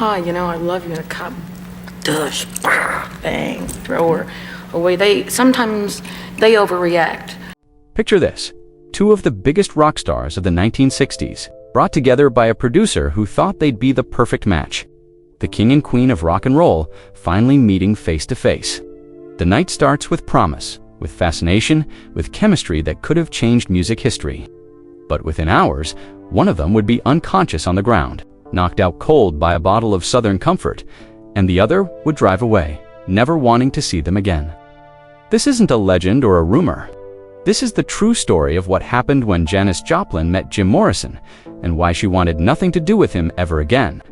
hi, I love you, and a cop, dush, bang, throw her away. Sometimes they overreact. Picture this. Two of the biggest rock stars of the 1960s, brought together by a producer who thought they'd be the perfect match. The king and queen of rock and roll finally meeting face to face. The night starts with promise, with fascination, with chemistry that could have changed music history. But within hours, one of them would be unconscious on the ground, knocked out cold by a bottle of Southern Comfort, and the other would drive away, never wanting to see them again. This isn't a legend or a rumor. This is the true story of what happened when Janis Joplin met Jim Morrison, and why she wanted nothing to do with him ever again.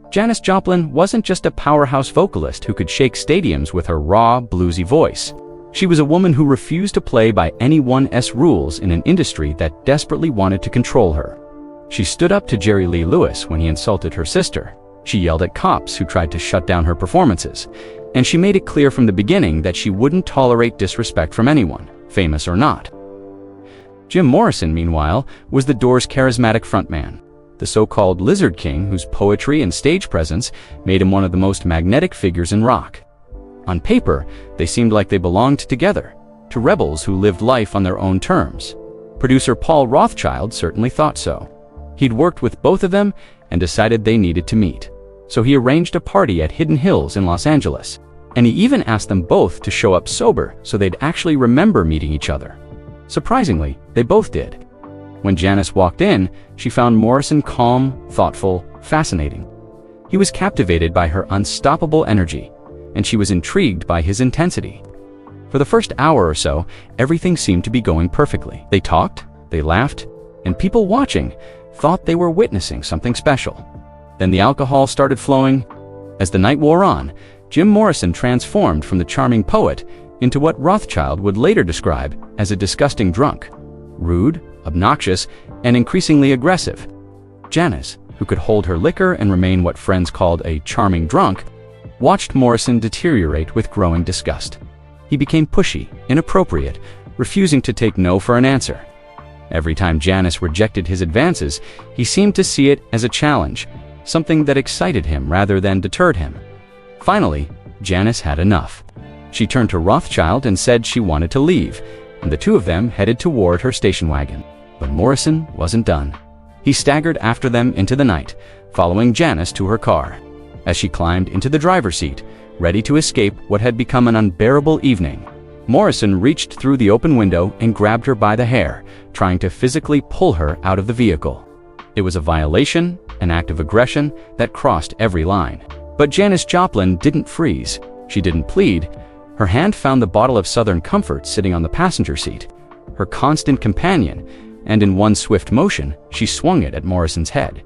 Janis Joplin wasn't just a powerhouse vocalist who could shake stadiums with her raw, bluesy voice. She was a woman who refused to play by anyone's rules in an industry that desperately wanted to control her. She stood up to Jerry Lee Lewis when he insulted her sister. She yelled at cops who tried to shut down her performances. And she made it clear from the beginning that she wouldn't tolerate disrespect from anyone, famous or not. Jim Morrison, meanwhile, was the Doors' charismatic frontman, the so-called Lizard King whose poetry and stage presence made him one of the most magnetic figures in rock. On paper, they seemed like they belonged together, two rebels who lived life on their own terms. Producer Paul Rothchild certainly thought so. He'd worked with both of them and decided they needed to meet. So he arranged a party at Hidden Hills in Los Angeles. And he even asked them both to show up sober so they'd actually remember meeting each other. Surprisingly, they both did. When Janis walked in, she found Morrison calm, thoughtful, fascinating. He was captivated by her unstoppable energy, and she was intrigued by his intensity. For the first hour or so, everything seemed to be going perfectly. They talked, they laughed, and people watching thought they were witnessing something special. Then the alcohol started flowing. As the night wore on, Jim Morrison transformed from the charming poet into what Rothchild would later describe as a disgusting drunk, rude, obnoxious, and increasingly aggressive. Janis, who could hold her liquor and remain what friends called a charming drunk, watched Morrison deteriorate with growing disgust. He became pushy, inappropriate, refusing to take no for an answer. Every time Janis rejected his advances, he seemed to see it as a challenge, something that excited him rather than deterred him. Finally, Janis had enough. She turned to Rothchild and said she wanted to leave, and the two of them headed toward her station wagon. But Morrison wasn't done. He staggered after them into the night, following Janis to her car. As she climbed into the driver's seat, ready to escape what had become an unbearable evening, Morrison reached through the open window and grabbed her by the hair, trying to physically pull her out of the vehicle. It was a violation, an act of aggression that crossed every line. But Janis Joplin didn't freeze. She didn't plead. Her hand found the bottle of Southern Comfort sitting on the passenger seat, her constant companion, and in one swift motion, she swung it at Morrison's head.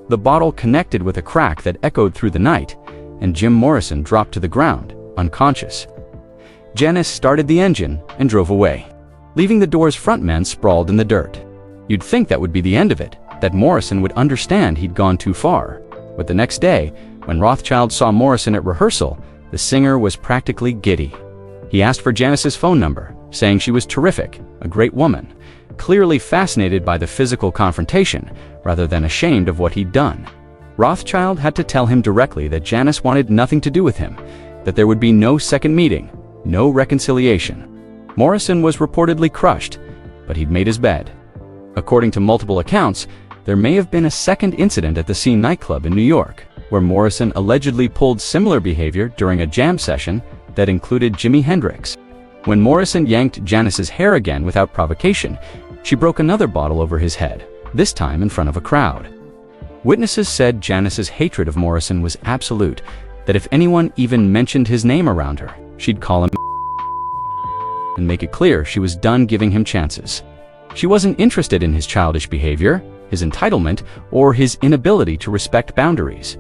The bottle connected with a crack that echoed through the night, and Jim Morrison dropped to the ground, unconscious. Janis started the engine and drove away, leaving the Doors' frontman sprawled in the dirt. You'd think that would be the end of it, that Morrison would understand he'd gone too far. But the next day, when Rothchild saw Morrison at rehearsal, the singer was practically giddy. He asked for Janis's phone number, saying she was terrific, a great woman, clearly fascinated by the physical confrontation rather than ashamed of what he'd done. Rothchild had to tell him directly that Janis wanted nothing to do with him, that there would be no second meeting, no reconciliation. Morrison was reportedly crushed, but he'd made his bed. According to multiple accounts, there may have been a second incident at the Scene nightclub in New York, where Morrison allegedly pulled similar behavior during a jam session that included Jimi Hendrix. When Morrison yanked Janis's hair again without provocation, she broke another bottle over his head, this time in front of a crowd. Witnesses said Janis's hatred of Morrison was absolute, that if anyone even mentioned his name around her, she'd call him and make it clear she was done giving him chances. She wasn't interested in his childish behavior, his entitlement, or his inability to respect boundaries.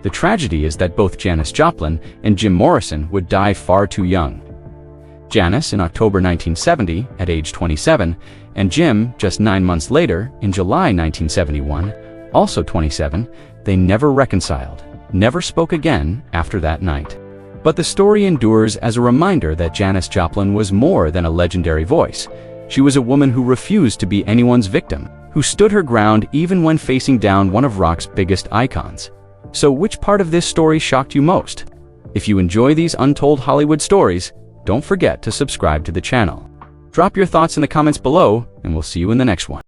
The tragedy is that both Janis Joplin and Jim Morrison would die far too young. Janis in October 1970 at age 27, and Jim just 9 months later in July 1971, also 27, they never reconciled, never spoke again after that night. But the story endures as a reminder that Janis Joplin was more than a legendary voice. She was a woman who refused to be anyone's victim, who stood her ground even when facing down one of rock's biggest icons. So which part of this story shocked you most? If you enjoy these untold Hollywood stories, don't forget to subscribe to the channel. Drop your thoughts in the comments below, and we'll see you in the next one.